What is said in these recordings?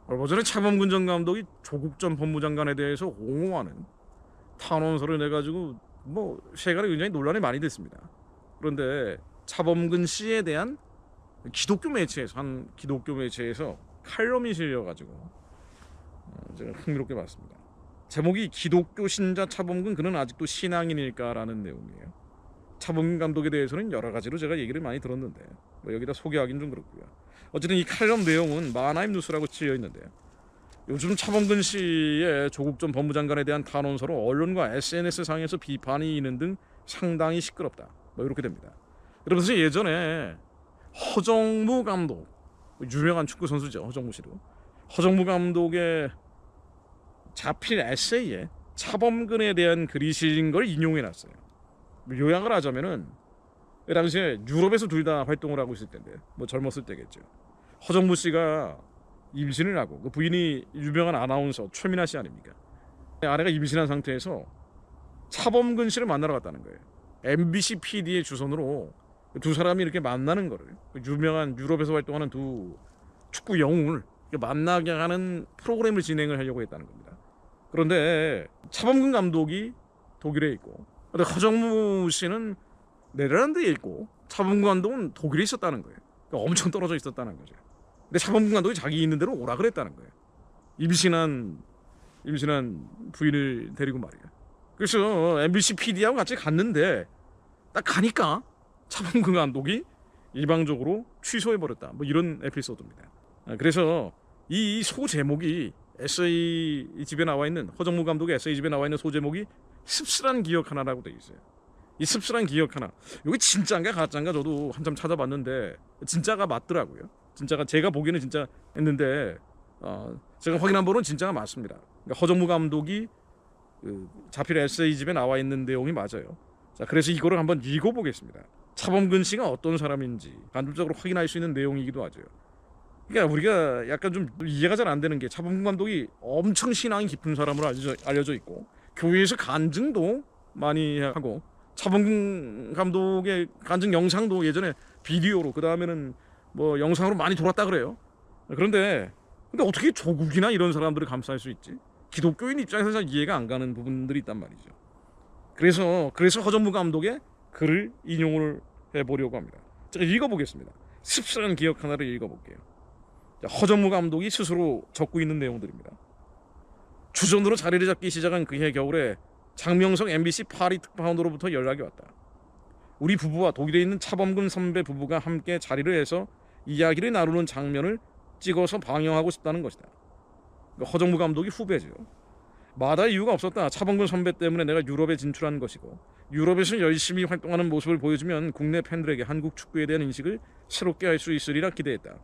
얼마 전에 차범근 전 감독이 조국 전 법무장관에 대해서 옹호하는 탄원서를 내가지고 세간에 굉장히 논란이 많이 됐습니다. 그런데 차범근 씨에 대한 한 기독교 매체에서 칼럼이 실려가지고 제가 흥미롭게 봤습니다. 제목이 기독교 신자 차범근 그는 아직도 신앙인일까라는 내용이에요. 차범근 감독에 대해서는 여러 가지로 제가 얘기를 많이 들었는데 여기다 소개하기는 좀 그렇고요. 어쨌든 이 칼럼 내용은 마하나임 뉴스라고 찔려 있는데요. 요즘 차범근 씨의 조국 전 법무장관에 대한 탄원서로 언론과 SNS 상에서 비판이 있는 등 상당히 시끄럽다. 이렇게 됩니다. 그러면서 예전에 허정무 감독, 유명한 축구 선수죠. 허정무 씨도. 허정무 감독의 자필 에세이에 차범근에 대한 글이 실린 걸 인용해 놨어요. 요약을 하자면은 그 당시에 유럽에서 둘 다 활동을 하고 있을 텐데 젊었을 때겠죠. 허정무 씨가 임신을 하고 그 부인이 유명한 아나운서 최민아 씨 아닙니까? 아내가 임신한 상태에서 차범근 씨를 만나러 갔다는 거예요. MBC PD의 주선으로 두 사람이 이렇게 만나는 거를, 유명한 유럽에서 활동하는 두 축구 영웅을 만나게 하는 프로그램을 진행을 하려고 했다는 겁니다. 그런데 차범근 감독이 독일에 있고 허정무 씨는 네덜란드에 있고 차범근 감독은 독일에 있었다는 거예요. 그러니까 엄청 떨어져 있었다는 거죠. 근데 차범근 감독이 자기 있는 대로 오라 그랬다는 거예요. 임신한 부인을 데리고 말이야. 그래서 MBC PD하고 같이 갔는데 딱 가니까 차범근 감독이 일방적으로 취소해버렸다. 이런 에피소드입니다. 그래서 이 소제목이 에세이 집에 나와 있는, 허정무 감독의 에세이 집에 나와 있는 소제목이 씁쓸한 기억 하나라고 돼 있어요. 이 씁쓸한 기억 하나, 이게 진짜인가 가짜인가 저도 한참 찾아봤는데 진짜가 맞더라고요. 진짜가, 제가 보기에는 진짜 했는데 제가 확인한 바로는 진짜가 맞습니다. 그러니까 허정무 감독이 자필 에세이 집에 나와 있는 내용이 맞아요. 자, 그래서 이거를 한번 읽어보겠습니다. 차범근 씨가 어떤 사람인지 간접적으로 확인할 수 있는 내용이기도 하죠. 그러니까 우리가 약간 좀 이해가 잘 안 되는 게, 차범근 감독이 엄청 신앙이 깊은 사람으로 알려져 있고 교회에서 간증도 많이 하고, 차범근 감독의 간증 영상도 예전에 비디오로, 그 다음에는 영상으로 많이 돌았다 그래요. 근데 어떻게 조국이나 이런 사람들을 감싸할 수 있지? 기독교인 입장에서 잘 이해가 안 가는 부분들이 있단 말이죠. 그래서 허정무 감독의 글을 인용을 해보려고 합니다. 제가 읽어보겠습니다. 씁쓸한 기억 하나를 읽어볼게요. 허정무 감독이 스스로 적고 있는 내용들입니다. 주전으로 자리를 잡기 시작한 그해 겨울에 장명석 MBC 파리 특파원으로부터 연락이 왔다. 우리 부부와 독일에 있는 차범근 선배 부부가 함께 자리를 해서 이야기를 나누는 장면을 찍어서 방영하고 싶다는 것이다. 허정무 감독이 후배죠. 마다할 이유가 없었다. 차범근 선배 때문에 내가 유럽에 진출한 것이고, 유럽에서 열심히 활동하는 모습을 보여주면 국내 팬들에게 한국 축구에 대한 인식을 새롭게 할 수 있으리라 기대했다.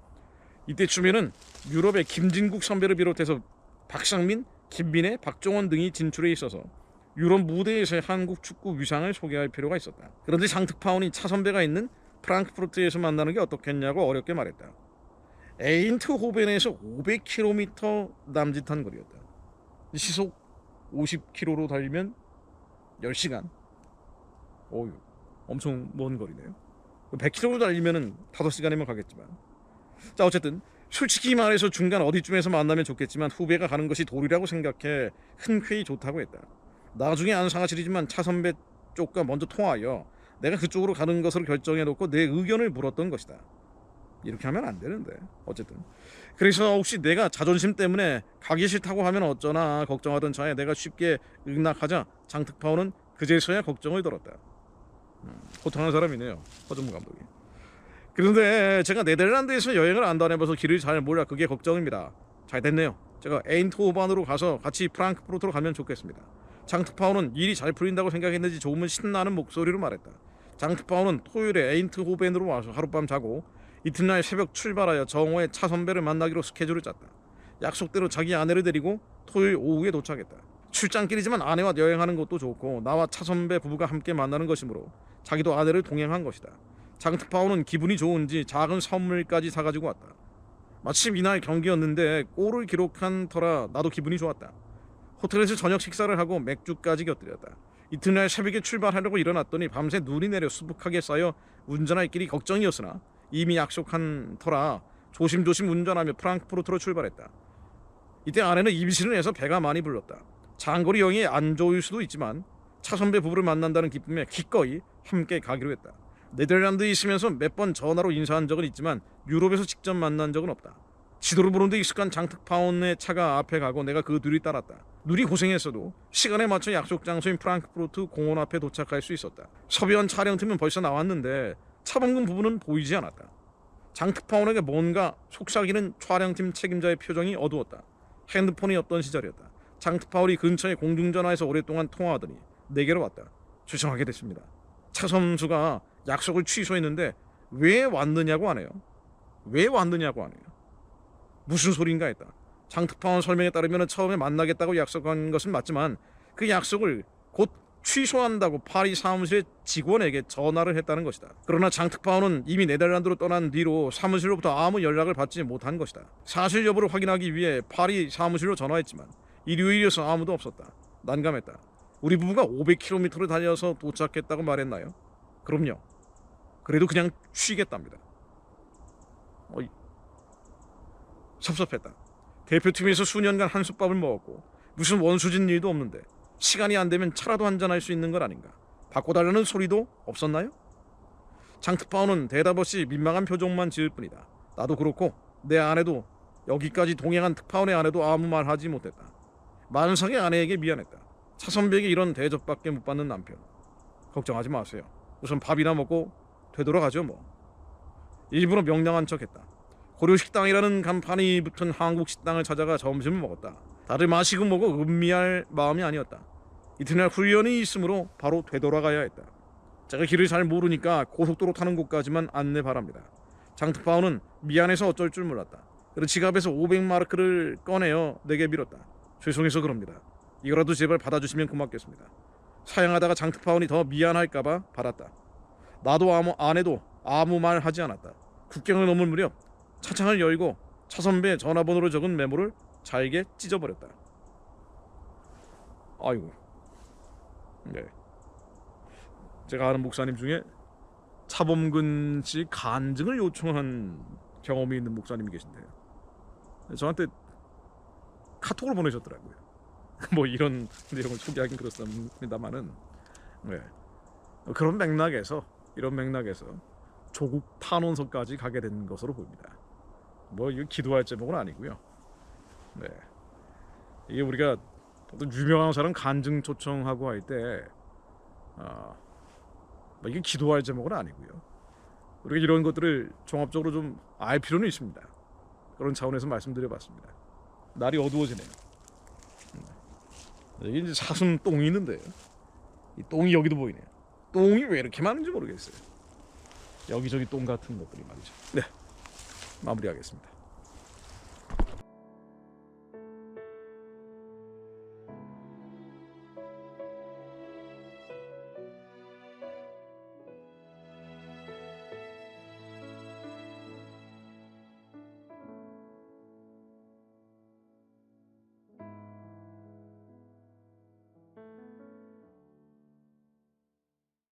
이때쯤에는 유럽의 김진국 선배를 비롯해서 박상민, 김민혜, 박종원 등이 진출해 있어서 유럽 무대에서의 한국 축구 위상을 소개할 필요가 있었다. 그런데 장특파원이 차 선배가 있는 프랑크푸르트에서 만나는 게 어떻겠냐고 어렵게 말했다. 에인트호벤에서 500km 남짓한 거리였다. 시속 50km로 달리면 10시간. 어휴, 엄청 먼 거리네요. 100km로 달리면 5시간이면 가겠지만. 자, 어쨌든 솔직히 말해서 중간 어디쯤에서 만나면 좋겠지만 후배가 가는 것이 도리라고 생각해 흔쾌히 좋다고 했다. 나중에 안 사실이지만 차 선배 쪽과 먼저 통하여 내가 그쪽으로 가는 것으로 결정해놓고 내 의견을 물었던 것이다. 이렇게 하면 안 되는데. 어쨌든 그래서 혹시 내가 자존심 때문에 가기 싫다고 하면 어쩌나 걱정하던 차에 내가 쉽게 응낙하자 장특파원은 그제서야 걱정을 덜었다. 호탕한 사람이네요, 허정무 감독이. 그런데 제가 네덜란드에서 여행을 안 다녀봐서 길을 잘 몰라 그게 걱정입니다. 잘 됐네요. 제가 에인트호벤으로 가서 같이 프랑크푸르트로 가면 좋겠습니다. 장특파원은 일이 잘 풀린다고 생각했는지 조금은 신나는 목소리로 말했다. 장특파원은 토요일에 에인트호벤으로 와서 하룻밤 자고 이튿날 새벽 출발하여 정오에 차 선배를 만나기로 스케줄을 짰다. 약속대로 자기 아내를 데리고 토요일 오후에 도착했다. 출장길이지만 아내와 여행하는 것도 좋고 나와 차 선배 부부가 함께 만나는 것이므로 자기도 아내를 동행한 것이다. 장특파원은 기분이 좋은지 작은 선물까지 사가지고 왔다. 마침 이날 경기였는데 골을 기록한 터라 나도 기분이 좋았다. 호텔에서 저녁 식사를 하고 맥주까지 곁들였다. 이튿날 새벽에 출발하려고 일어났더니 밤새 눈이 내려 수북하게 쌓여 운전할 길이 걱정이었으나 이미 약속한 터라 조심조심 운전하며 프랑크푸르트로 출발했다. 이때 아내는 임신을 해서 배가 많이 불렀다. 장거리 여행이 안 좋을 수도 있지만 차선배 부부를 만난다는 기쁨에 기꺼이 함께 가기로 했다. 네덜란드에 있으면서 몇 번 전화로 인사한 적은 있지만 유럽에서 직접 만난 적은 없다. 지도를 보는데 익숙한 장특파운의 차가 앞에 가고 내가 그 뒤를 따랐다. 누리 고생했어도 시간에 맞춰 약속 장소인 프랑크푸르트 공원 앞에 도착할 수 있었다. 섭외한 촬영팀은 벌써 나왔는데 차범근 부부는 보이지 않았다. 장특파운에게 뭔가 속삭이는 촬영팀 책임자의 표정이 어두웠다. 핸드폰이 없던 시절이었다. 장특파운이 근처의 공중전화에서 오랫동안 통화하더니 내게로 왔다. 죄송하게 됐습니다. 차 선수가 약속을 취소했는데 왜 왔느냐고 하네요. 왜 왔느냐고 하네요. 무슨 소린가 했다. 장특파원 설명에 따르면 처음에 만나겠다고 약속한 것은 맞지만 그 약속을 곧 취소한다고 파리 사무실의 직원에게 전화를 했다는 것이다. 그러나 장특파원은 이미 네덜란드로 떠난 뒤로 사무실로부터 아무 연락을 받지 못한 것이다. 사실 여부를 확인하기 위해 파리 사무실로 전화했지만 일요일이어서 아무도 없었다. 난감했다. 우리 부부가 500km를 달려서 도착했다고 말했나요? 그럼요. 그래도 그냥 쉬겠답니다. 섭섭했다. 대표팀에서 수년간 한솥밥을 먹었고 무슨 원수진 일도 없는데 시간이 안 되면 차라도 한잔할 수 있는 건 아닌가. 바꿔달라는 소리도 없었나요? 장특파원은 대답 없이 민망한 표정만 지을 뿐이다. 나도 그렇고 내 아내도, 여기까지 동행한 특파원의 아내도 아무 말 하지 못했다. 만성의 아내에게 미안했다. 차선배에게 이런 대접밖에 못 받는 남편. 걱정하지 마세요. 우선 밥이나 먹고 되돌아가죠 뭐. 일부러 명랑한 척했다. 고려식당이라는 간판이 붙은 한국 식당을 찾아가 점심을 먹었다. 다들 마시고 먹어 음미할 마음이 아니었다. 이튿날 훈련이 있으므로 바로 되돌아가야 했다. 제가 길을 잘 모르니까 고속도로 타는 곳까지만 안내 바랍니다. 장특파원은 미안해서 어쩔 줄 몰랐다. 그리고 지갑에서 500마르크를 꺼내어 내게 밀었다. 죄송해서 그럽니다. 이거라도 제발 받아주시면 고맙겠습니다. 사양하다가 장특파원이 더 미안할까봐 받았다. 나도 아내도 아무 말 하지 않았다. 국경을 넘을 무렵 차창을 열고 차선배 전화번호를 적은 메모를 잘게 찢어버렸다. 아이고. 네. 제가 아는 목사님 중에 차범근 씨 간증을 요청한 경험이 있는 목사님이 계신데요. 저한테 카톡을 보내셨더라고요. 뭐 이런 내용을 소개하긴 그렇습니다만은, 네. 그런 맥락에서, 이런 맥락에서 조국 탄원서까지 가게 된 것으로 보입니다. 뭐 이거 기도할 제목은 아니고요. 네. 이게 우리가 어떤 유명한 사람 간증 초청하고 할 때, 뭐 이게 기도할 제목은 아니고요. 우리가 이런 것들을 종합적으로 좀 알 필요는 있습니다. 그런 차원에서 말씀드려봤습니다. 날이 어두워지네요. 여기 이제 사슴 똥이 있는데요. 이 똥이 여기도 보이네요. 똥이 왜 이렇게 많은지 모르겠어요. 여기저기 똥 같은 것들이 말이죠. 네, 마무리하겠습니다.